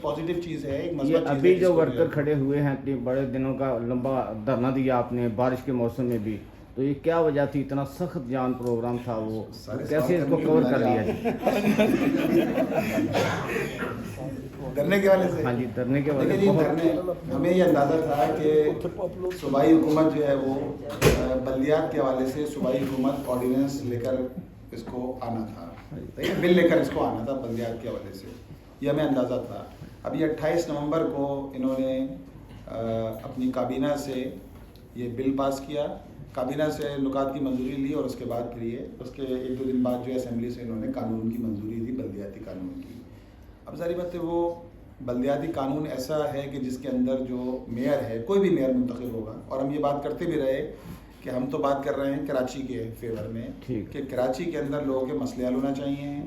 Positive चीज़ है, एक ये मस्बत चीज़ अभी है जो जिसको वर्कर खड़े हुए हैं इतने बड़े दिनों का लंबा धरना दिया आपने बारिश के मौसम में भी, तो ये क्या वजह थी? इतना सख्त जान प्रोग्राम था वो, कैसे इसको कवर कर लिया जी? धरने के वाले से। हाँ जी, धरने के वाले देखिए जी, धरने हमें ये अंदाज़ा था कि सूबाई हुकूमत जो है वो बल्दियात के हवाले से सूबाई हुकूमत ऑर्डिनेंस लेकर इसको आना था, बिल लेकर इसको आना था बल्दियात के हवाले से, ये हमें अंदाज़ा था। अभी 28 नवंबर को इन्होंने अपनी काबीना से ये बिल पास किया, काबीना से नुकात की मंजूरी ली और उसके बाद फिर ये उसके 1-2 दिन बाद जो असेंबली से इन्होंने कानून की मंजूरी दी, बल्दियाती कानून की। अब सारी बात है, वो बल्दियाती कानून ऐसा है कि जिसके अंदर जो मेयर है, कोई भी मेयर मुंतखब होगा, और हम ये बात करते भी रहे कि हम तो बात कर रहे हैं कराची के फेवर में कि कराची के अंदर लोगों के मसले हल होना चाहिए,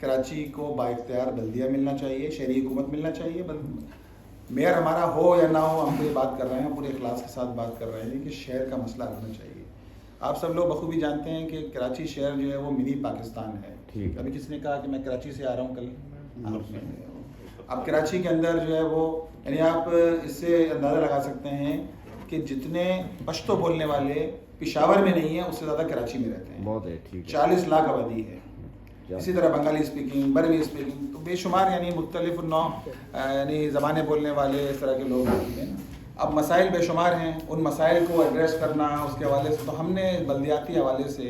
कराची को बाइख्तियार बल्दिया मिलना चाहिए, शहरी हुकूमत मिलना चाहिए। मेयर हमारा हो या ना हो, हम तो ये बात कर रहे हैं, पूरे इखलास के साथ बात कर रहे हैं कि शहर का मसला हल होना चाहिए। आप सब लोग बखूबी जानते हैं कि कराची शहर जो है वो मिनी पाकिस्तान है। अभी किसने कहा कि मैं कराची से आ रहा हूँ कल? अब कराची के अंदर जो है वो, यानी आप इससे अंदाज़ा लगा सकते हैं कि जितने पश्तो बोलने वाले पेशावर में नहीं है उससे ज़्यादा कराची में रहते हैं। बहुत है, ठीक है। 40 लाख आबादी है। इसी तरह बंगाली स्पीकिंग, बरवी स्पीकिंग, तो बेशुमार यानी मुख्तलिफ नौ यानी ज़बानें बोलने वाले इस तरह के लोग हैं। अब मसाइल बेशुमार हैं, उन मसाइल को एड्रेस करना उसके हवाले से, तो हमने बल्दियाती हवाले से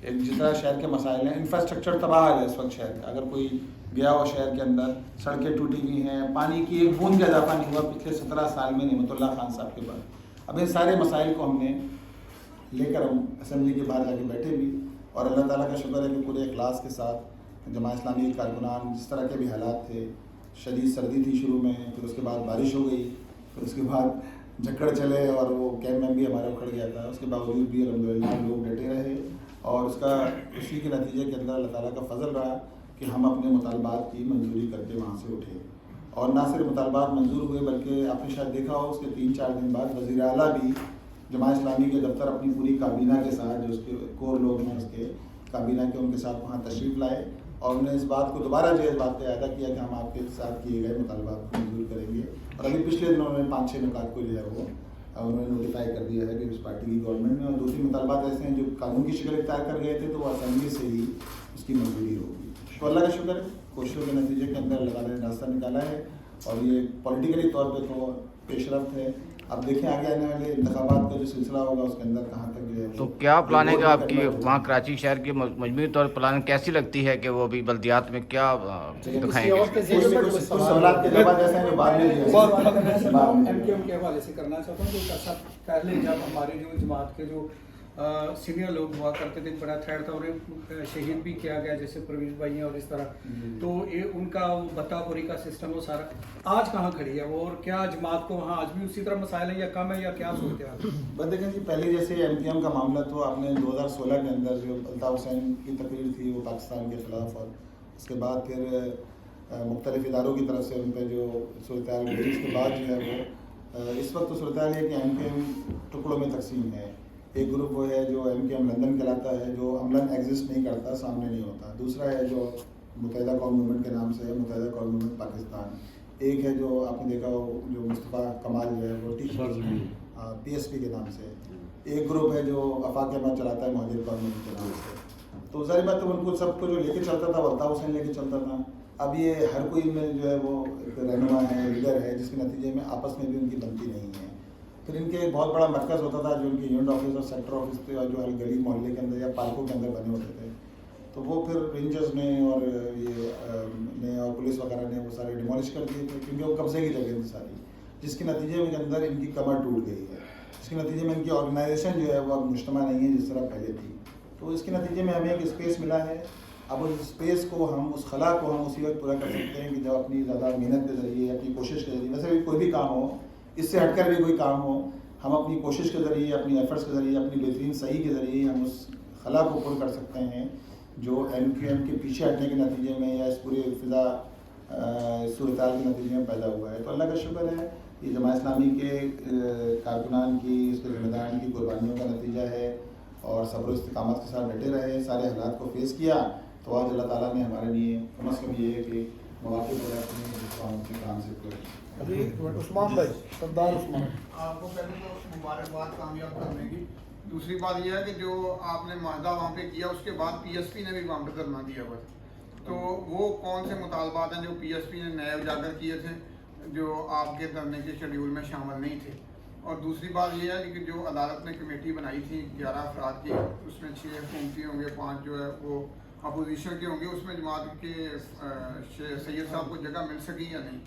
जितना शहर के मसाइल हैं, इंफ्रास्ट्रक्चर तबाह है इस वक्त शहर का। अगर कोई गया हो शहर के अंदर, सड़कें टूटी हुई हैं, पानी की एक बूंद का इजाफा नहीं हुआ पिछले 17 साल में निमतुल्लाह खान साहब के बाद। अब इन सारे मसाइल को हमने लेकर हम असेंबली के बाहर जाके बैठे भी, और अल्लाह ताला का शुक्र है कि पूरे इखलास के साथ जमात इस्लामी के कारकुनान, जिस तरह के भी हालात थे, शदीद सर्दी थी शुरू में, फिर उसके बाद बारिश हो गई, फिर उसके बाद झक्कड़ चले और वो कैम्प में भी हमारा उखड़ गया था, उसके बावजूद भी अल्हम्दुलिल्लाह लोग डटे रहे, और उसी के नतीजे के अंदर अल्लाह ताला का फजल रहा कि हम अपने मुतालबात की मंजूरी करके वहाँ से उठे। और ना सिर्फ मुतालबात मंजूर हुए, बल्कि आपने शायद देखा हो उसके 3-4 दिन बाद वज़ीर आला भी जमात इस्लामी के दफ्तर अपनी पूरी काबीना के साथ, जो उसके कोर लोग हैं उसके काबीना के, उनके साथ वहाँ तशरीफ़ लाए, और उन्होंने इस बात को दोबारा जो इस बात पर अदा किया कि हम आपके साथ किए गए मुतालबात को मंजूर करेंगे। और अभी पिछले दिनों उन्होंने 5-6 नुकात को जो है वो उन्होंने नोटिफाई कर दिया है कि उस पार्टी की गवर्नमेंट में, और 2-3 मुतालबात ऐसे हैं जो कानून की शक्ल इख्तियार कर गए थे, तो वो असेंबली से ही उसकी मंजूरी होगी। तो अल्लाह का शुक्र है, कोशिशों के नतीजे के अंदर अल्लाह ने रास्ता निकाला है, और ये पॉलिटिकली तौर पर तो पेशरफ्त है। अब देखें आगे आने वाले इंतखाबात का जो सिलसिला होगा उसके अंदर कहाँ तक जो है। तो क्या प्लानिंग है आपकी वहाँ कराची शहर की मजमूई तौर पर प्लानिंग कैसी लगती है कि वो अभी बल्दियात में क्या दिखाएंगे? कुछ सवाल के जवाब ऐसे हैं जो बाद में एमकेएम के हवाले से करना चाहता हूँ। कुछ अर्सा पहले जब हमारे जो जमात के जो सीनियर लोग हुआ करते थे, बड़ा थ्रेड था, उन्हें शहीद भी किया गया, जैसे परवीज भाई हैं और इस तरह, तो ये उनका बत्तापुरी का सिस्टम वो सारा आज कहाँ खड़ी है वो, और क्या जमात को वहाँ आज भी उसी तरह मसाइल है या कम है, या क्या सूरत है? बस देखें जी, पहले जैसे एमकेएम का मामला, तो आपने 2016 के अंदर जो अल्ताफ़ हुसैन की तकरीर थी वो पाकिस्तान के ख़िलाफ़, और उसके बाद फिर मुख्तलिफ़ इदारों की तरफ से उन पर जो सूरत हाल हुई, उसके बाद जो है वो इस वक्त तो सूरत हाल है कि एमकेएम टुकड़ों में तकसीम है। एक ग्रुप वो है जो एमकेएम लंदन कहलाता है, जो अमलन एग्जिस्ट नहीं करता, सामने नहीं होता। दूसरा है जो मुत्तहिदा कौम मूवमेंट के नाम से है, मुत्तहिदा कौम मूवमेंट पाकिस्तान। एक है जो आपने देखा हो जो मुस्तफ़ा कमाल जो है वो PSP के नाम से। एक ग्रुप है जो आफाक अहमद चलाता है मुहाजिर कौम मूवमेंट के नाम से। तो ज़ाहिर बात है उनको सबको जो लेके चलता था वो अल्ताफ़ हुसैन लेके चलता था। अब ये हर कोई में जो है वो एक रहनुमा है, लीडर है, जिसके नतीजे में आपस में भी उनकी बनती नहीं है। फिर इनके एक बहुत बड़ा मरकज़ होता था जो इनके यूनिट ऑफिस और सेक्टर ऑफिस थे, और जो हर गली मोहल्ले के अंदर या पार्कों के अंदर बने होते थे। तो वो फिर रेंजर्स ने और ये और पुलिस वगैरह ने वो सारे डिमोलिश कर दिए थे, क्योंकि वो कब्जे की जगह थी सारी, जिसके नतीजे में अंदर इनकी कमर टूट गई है। इसके नतीजे में इनकी ऑर्गेनाइजेशन जो है वो अब मुश्तमा नहीं है जिस तरह पहले थी। तो इसके नतीजे में हमें एक स्पेस मिला है। अब उस स्पेस को हम, उस खला को हम उसी वक्त पूरा कर सकते हैं कि जब अपनी ज़्यादा मेहनत के ज़रिए, अपनी कोशिश के ज़रिए, वैसे भी कोई भी काम हो, इससे हटकर भी कोई काम हो, हम अपनी कोशिश के ज़रिए, अपनी एफर्ट्स के ज़रिए, अपनी बेहतरीन सही के ज़रिए हम उस खला को पूरा कर सकते हैं जो एमकेएम के पीछे हटने के नतीजे में या इस पूरे फिज़ा सूरत हाल के नतीजे में पैदा हुआ है। तो अल्लाह का शुक्र है, ये जमात इस्लामी के कारकुनान की, इसके ज़िम्मेदारान की कुर्बानियों का नतीजा है, और सब्र इस्तिकामत के साथ डटे रहे, सारे हालात को फेस किया, तो आज अल्लाह ताला ने हमारे लिए कम अज़ कम ये है कि मौके पर अपने काम से करें। अभी उस्मान भाई, सरदार उस्मान। आपको पहले तो मुबारकबाद कामयाब करने की। दूसरी बात यह है कि जो आपने माहदा वहाँ पे किया उसके बाद पीएसपी ने भी वहाँ पे धरना दिया हुआ था, तो वो कौन से मुतालबात हैं जो पीएसपी ने नए उजागर किए थे जो आपके धरने के शेड्यूल में शामिल नहीं थे? और दूसरी बात यह है कि जो अदालत ने कमेटी बनाई थी 11 अफराद की, उसमें 6 हुकूमती होंगे, 5 जो है वो अपोजिशन के होंगे, उसमें जमात के सैयद साहब को जगह मिल सकी या नहीं?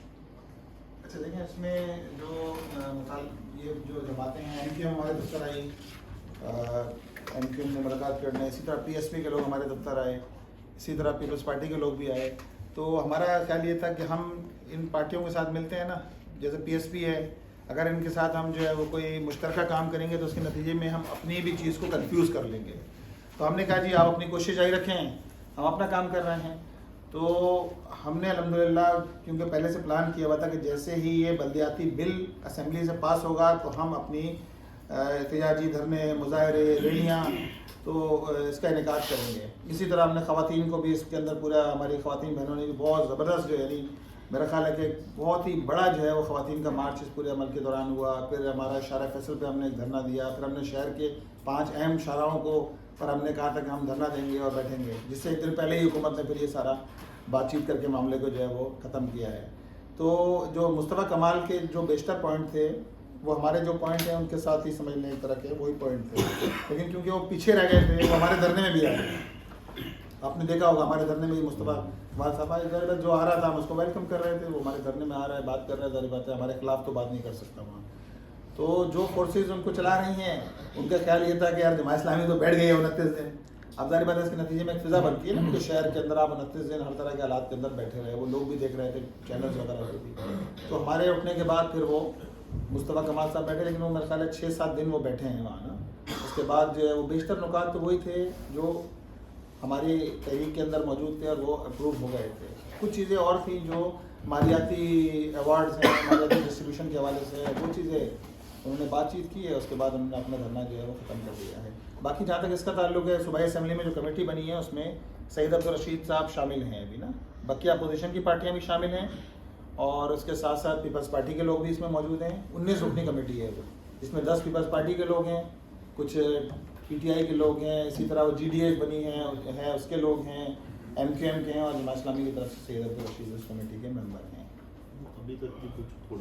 अच्छा देखिए, इसमें जो ये जो जमातें हैं, एमक्यूएम हमारे दफ्तर आई, एमक्यूएम ने मुलाकात करने, इसी तरह पीएसपी के लोग हमारे दफ्तर आए, इसी तरह पीपल्स पार्टी के लोग भी आए। तो हमारा ख्याल ये था कि हम इन पार्टियों के साथ मिलते हैं ना, जैसे पीएसपी है, अगर इनके साथ हम जो है वो कोई मुश्तरका काम करेंगे तो उसके नतीजे में हम अपनी भी चीज़ को कंफ्यूज कर लेंगे। तो हमने कहा जी आप अपनी कोशिश जारी रखें, हम अपना काम कर रहे हैं। तो हमने अल्हम्दुलिल्लाह क्योंकि पहले से प्लान किया हुआ था कि जैसे ही ये बल्दियाती बिल असेंबली से पास होगा तो हम अपनी एहतजाजी धरने, मुजाहरे, रैलियाँ तो इसका इनेकाद करेंगे। इसी तरह हमने ख़वातीन को भी इसके अंदर पूरा, हमारी ख़वातीन बहनों ने भी बहुत ज़बरदस्त जो है, यानी मेरा ख्याल है कि बहुत ही बड़ा जो है वो ख़वातीन का मार्च इस पूरे अमल के दौरान हुआ। फिर हमारा शारा फैसल पे हमने एक धरना दिया, फिर हमने शहर के 5 अहम शाराओं को पर हमने कहा था कि हम धरना देंगे और बैठेंगे, जिससे एक दिन पहले ही हुकूमत ने फिर ये सारा बातचीत करके मामले को जो है वो ख़त्म किया है। तो जो मुस्तफ़ा कमाल के जो बेशतर पॉइंट थे वो हमारे जो पॉइंट हैं उनके साथ ही समझ लें एक तरह के वही पॉइंट थे, लेकिन क्योंकि वो पीछे रह गए थे वो हमारे धरने में भी आए। आपने देखा होगा हमारे धरने में मुस्तफ़ा कमाल साहब इधर जो आ रहा था हम उसको वेलकम कर रहे थे, वो हमारे धरने में आ रहा है, बात कर रहा है, ज़ाहिर बात है हमारे खिलाफ तो बात नहीं कर सकता वहाँ। तो जो फोर्सेज उनको चला रही हैं उनका ख्याल ये था कि यार जमात इस्लामी तो बैठ गई है 29 दिन। अब ज़ाहिर बात है इसके नतीजे में एक फिज़ा बनती है ना कि शहर के अंदर आप 29 दिन हर तरह के हालात के अंदर बैठे रहे, वो लोग भी देख रहे थे, चैनल्स वगैरह भी। तो हमारे उठने के बाद फिर वो मुस्तफ़ा कमाल साहब बैठे, लेकिन वो मेरे ख्याल है 6-7 दिन वो बैठे हैं वहाँ ना। उसके बाद जो है वो बेशतर नुकात तो वही थे जो हमारी तहरीक के अंदर मौजूद थे और वो अप्रूव हो गए थे। कुछ चीज़ें और थी जो मालियाती अवार्ड्स हैं, मालियाती डिस्ट्रीब्यूशन के हवाले से वो चीज़ें उन्होंने बातचीत की है, उसके बाद उन्होंने अपना धरना जो है वो ख़त्म कर दिया है। बाकी जहाँ तक इसका ताल्लुक है, सूबाई असेंबली में जो कमेटी बनी है उसमें सईद अब्दुल रशीद साहब शामिल हैं अभी ना, बाकी अपोजिशन की पार्टियाँ भी शामिल हैं और उसके साथ साथ पीपल्स पार्टी के लोग भी इसमें मौजूद हैं। 19 रुकनी कमेटी है वो, जिसमें 10 पीपल्स पार्टी के लोग हैं, कुछ पीटीआई के लोग हैं, इसी तरह वो जीडीए बनी है उसके लोग हैं, एमक्यूएम के हैं और जमात इस्लामी की तरफ से सईद अब्दुल रशीद उस कमेटी के मेंबर हैं। अभी तक की कुछ